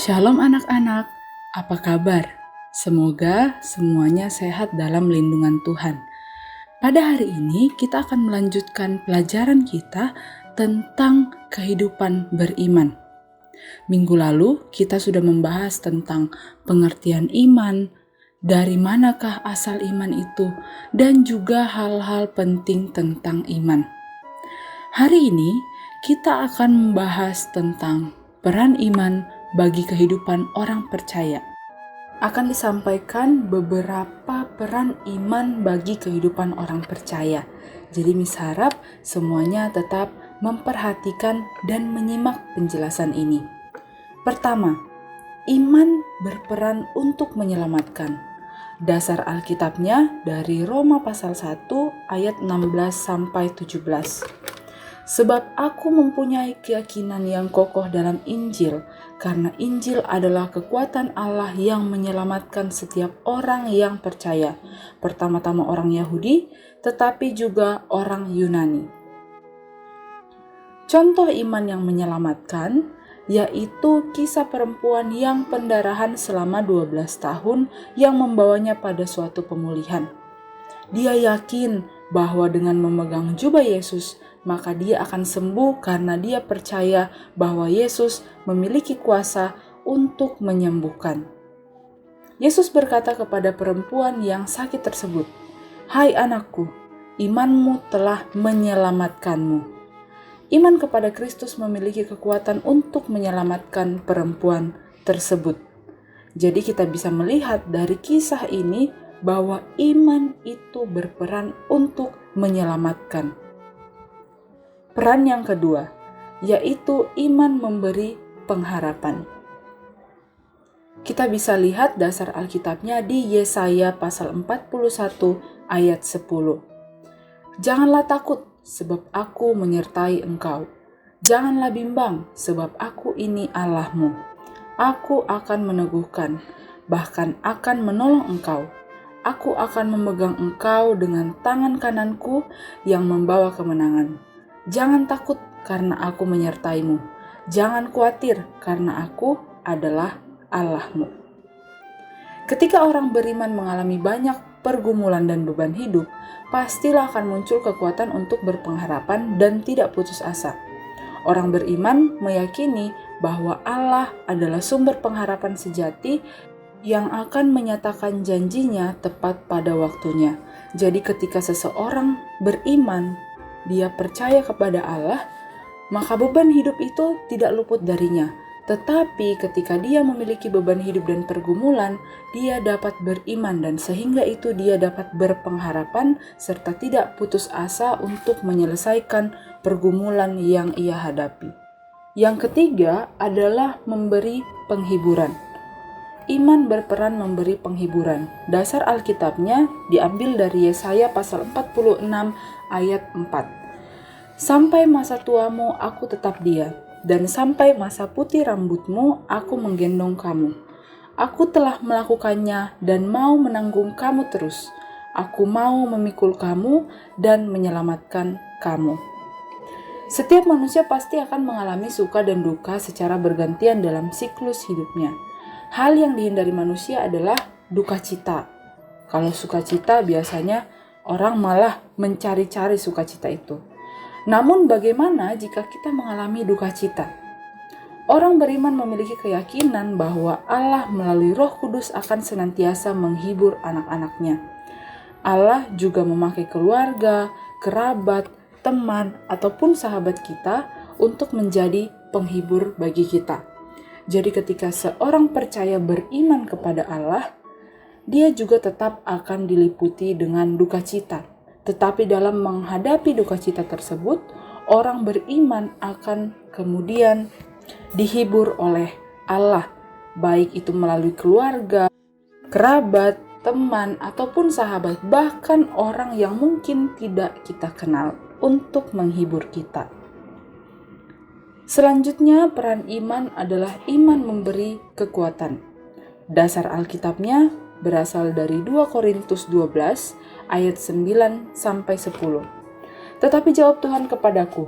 Shalom anak-anak, apa kabar? Semoga semuanya sehat dalam lindungan Tuhan. Pada hari ini kita akan melanjutkan pelajaran kita tentang kehidupan beriman. Minggu lalu kita sudah membahas tentang pengertian iman, dari manakah asal iman itu, dan juga hal-hal penting tentang iman. Hari ini kita akan membahas tentang peran iman bagi kehidupan orang percaya. Akan disampaikan beberapa peran iman bagi kehidupan orang percaya. Jadi Miss harap semuanya tetap memperhatikan dan menyimak penjelasan ini. Pertama, iman berperan untuk menyelamatkan. Dasar Alkitabnya dari Roma pasal 1 ayat 16-17. Sebab aku mempunyai keyakinan yang kokoh dalam Injil, karena Injil adalah kekuatan Allah yang menyelamatkan setiap orang yang percaya, pertama-tama orang Yahudi, tetapi juga orang Yunani. Contoh iman yang menyelamatkan, yaitu kisah perempuan yang pendarahan selama 12 tahun yang membawanya pada suatu pemulihan. Dia yakin bahwa dengan memegang jubah Yesus, maka dia akan sembuh karena dia percaya bahwa Yesus memiliki kuasa untuk menyembuhkan. Yesus berkata kepada perempuan yang sakit tersebut, "Hai anakku, imanmu telah menyelamatkanmu." Iman kepada Kristus memiliki kekuatan untuk menyelamatkan perempuan tersebut. Jadi kita bisa melihat dari kisah ini bahwa iman itu berperan untuk menyelamatkan. Peran yang kedua, yaitu iman memberi pengharapan. Kita bisa lihat dasar Alkitabnya di Yesaya pasal 41 ayat 10. Janganlah takut, sebab aku menyertai engkau. Janganlah bimbang, sebab aku ini Allahmu. Aku akan meneguhkan, bahkan akan menolong engkau. Aku akan memegang engkau dengan tangan kananku yang membawa kemenangan. Jangan takut karena aku menyertaimu. Jangan khawatir karena aku adalah Allahmu. Ketika orang beriman mengalami banyak pergumulan dan beban hidup, pastilah akan muncul kekuatan untuk berpengharapan dan tidak putus asa. Orang beriman meyakini bahwa Allah adalah sumber pengharapan sejati yang akan menyatakan janjinya tepat pada waktunya. Jadi ketika seseorang beriman, dia percaya kepada Allah, maka beban hidup itu tidak luput darinya. Tetapi ketika dia memiliki beban hidup dan pergumulan, dia dapat beriman dan sehingga itu dia dapat berpengharapan serta tidak putus asa untuk menyelesaikan pergumulan yang ia hadapi. Yang ketiga adalah memberi penghiburan. Iman berperan memberi penghiburan. Dasar Alkitabnya diambil dari Yesaya pasal 46 ayat 4. Sampai masa tuamu aku tetap dia, dan sampai masa putih rambutmu aku menggendong kamu. Aku telah melakukannya dan mau menanggung kamu terus. Aku mau memikul kamu dan menyelamatkan kamu. Setiap manusia pasti akan mengalami suka dan duka secara bergantian dalam siklus hidupnya. Hal yang dihindari manusia adalah duka cita. Kalau sukacita biasanya orang malah mencari-cari sukacita itu. Namun bagaimana jika kita mengalami duka cita? Orang beriman memiliki keyakinan bahwa Allah melalui Roh Kudus akan senantiasa menghibur anak-anaknya. Allah juga memakai keluarga, kerabat, teman, ataupun sahabat kita untuk menjadi penghibur bagi kita. Jadi ketika seorang percaya beriman kepada Allah, dia juga tetap akan diliputi dengan duka cita. Tetapi dalam menghadapi duka cita tersebut, orang beriman akan kemudian dihibur oleh Allah, baik itu melalui keluarga, kerabat, teman, ataupun sahabat, bahkan orang yang mungkin tidak kita kenal untuk menghibur kita. Selanjutnya, peran iman adalah iman memberi kekuatan. Dasar Alkitabnya berasal dari 2 Korintus 12 ayat 9-10. Tetapi jawab Tuhan kepadaku,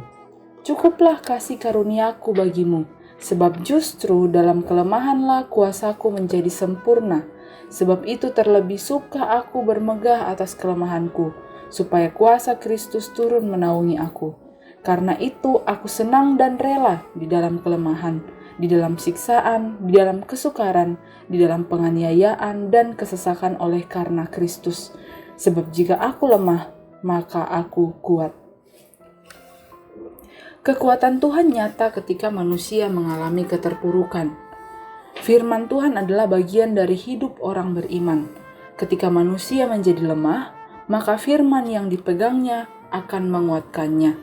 "Cukuplah kasih karuniaku bagimu, Sebab justru dalam kelemahanlah kuasaku menjadi sempurna. Sebab itu terlebih suka aku bermegah atas kelemahanku, supaya kuasa Kristus turun menaungi aku. Karena itu aku senang dan rela di dalam kelemahan, di dalam siksaan, di dalam kesukaran, di dalam penganiayaan dan kesesakan oleh karena Kristus. Sebab jika aku lemah, maka aku kuat. Kekuatan Tuhan nyata ketika manusia mengalami keterpurukan. Firman Tuhan adalah bagian dari hidup orang beriman. Ketika manusia menjadi lemah, maka firman yang dipegangnya akan menguatkannya.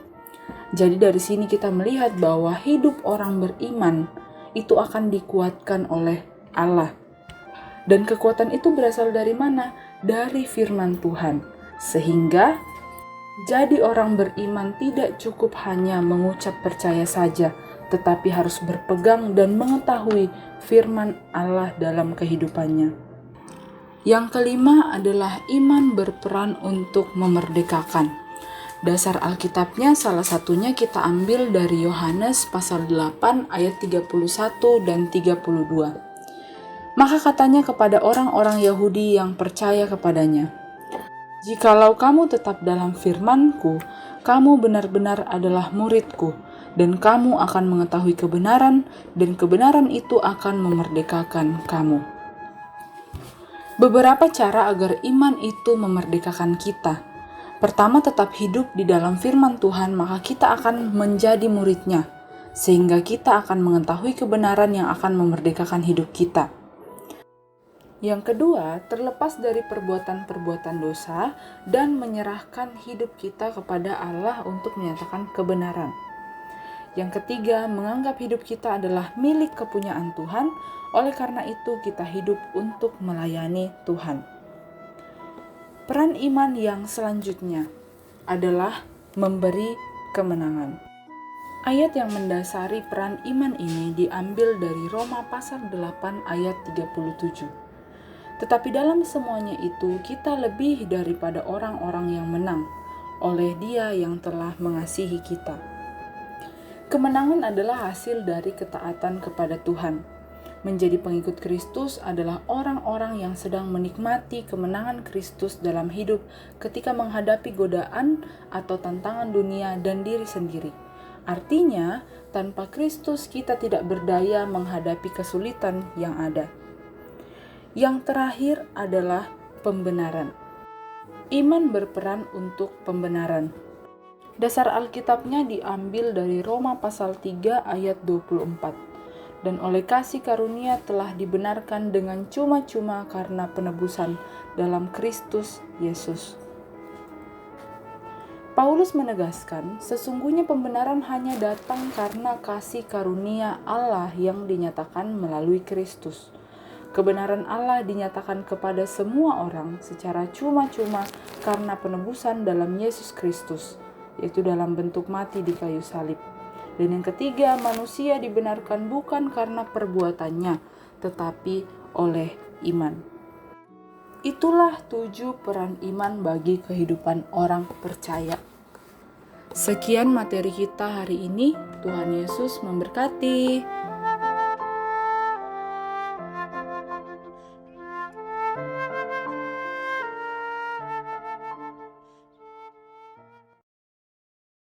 Jadi dari sini kita melihat bahwa hidup orang beriman itu akan dikuatkan oleh Allah. Dan kekuatan itu berasal dari mana? Dari firman Tuhan. Sehingga jadi orang beriman tidak cukup hanya mengucap percaya saja, tetapi harus berpegang dan mengetahui firman Allah dalam kehidupannya. Yang kelima adalah iman berperan untuk memerdekakan. Dasar Alkitabnya salah satunya kita ambil dari Yohanes pasal 8 ayat 31 dan 32. Maka katanya kepada orang-orang Yahudi yang percaya kepadanya, "Jikalau kamu tetap dalam firman-Ku, kamu benar-benar adalah murid-Ku, dan kamu akan mengetahui kebenaran, dan kebenaran itu akan memerdekakan kamu." Beberapa cara agar iman itu memerdekakan kita. Pertama, tetap hidup di dalam firman Tuhan, maka kita akan menjadi murid-Nya, sehingga kita akan mengetahui kebenaran yang akan memerdekakan hidup kita. Yang kedua, terlepas dari perbuatan-perbuatan dosa dan menyerahkan hidup kita kepada Allah untuk menyatakan kebenaran. Yang ketiga, menganggap hidup kita adalah milik kepunyaan Tuhan, oleh karena itu kita hidup untuk melayani Tuhan. Peran iman yang selanjutnya adalah memberi kemenangan. Ayat yang mendasari peran iman ini diambil dari Roma pasal 8 ayat 37. Tetapi dalam semuanya itu kita lebih daripada orang-orang yang menang oleh Dia yang telah mengasihi kita. Kemenangan adalah hasil dari ketaatan kepada Tuhan. Menjadi pengikut Kristus adalah orang-orang yang sedang menikmati kemenangan Kristus dalam hidup ketika menghadapi godaan atau tantangan dunia dan diri sendiri. Artinya, tanpa Kristus kita tidak berdaya menghadapi kesulitan yang ada. Yang terakhir adalah pembenaran. Iman berperan untuk pembenaran. Dasar Alkitabnya diambil dari Roma pasal 3 ayat 24. Dan oleh kasih karunia telah dibenarkan dengan cuma-cuma karena penebusan dalam Kristus Yesus. Paulus menegaskan, sesungguhnya pembenaran hanya datang karena kasih karunia Allah yang dinyatakan melalui Kristus. Kebenaran Allah dinyatakan kepada semua orang secara cuma-cuma karena penebusan dalam Yesus Kristus, yaitu dalam bentuk mati di kayu salib. Dan yang ketiga, manusia dibenarkan bukan karena perbuatannya, tetapi oleh iman. Itulah 7 peran iman bagi kehidupan orang percaya. Sekian materi kita hari ini. Tuhan Yesus memberkati.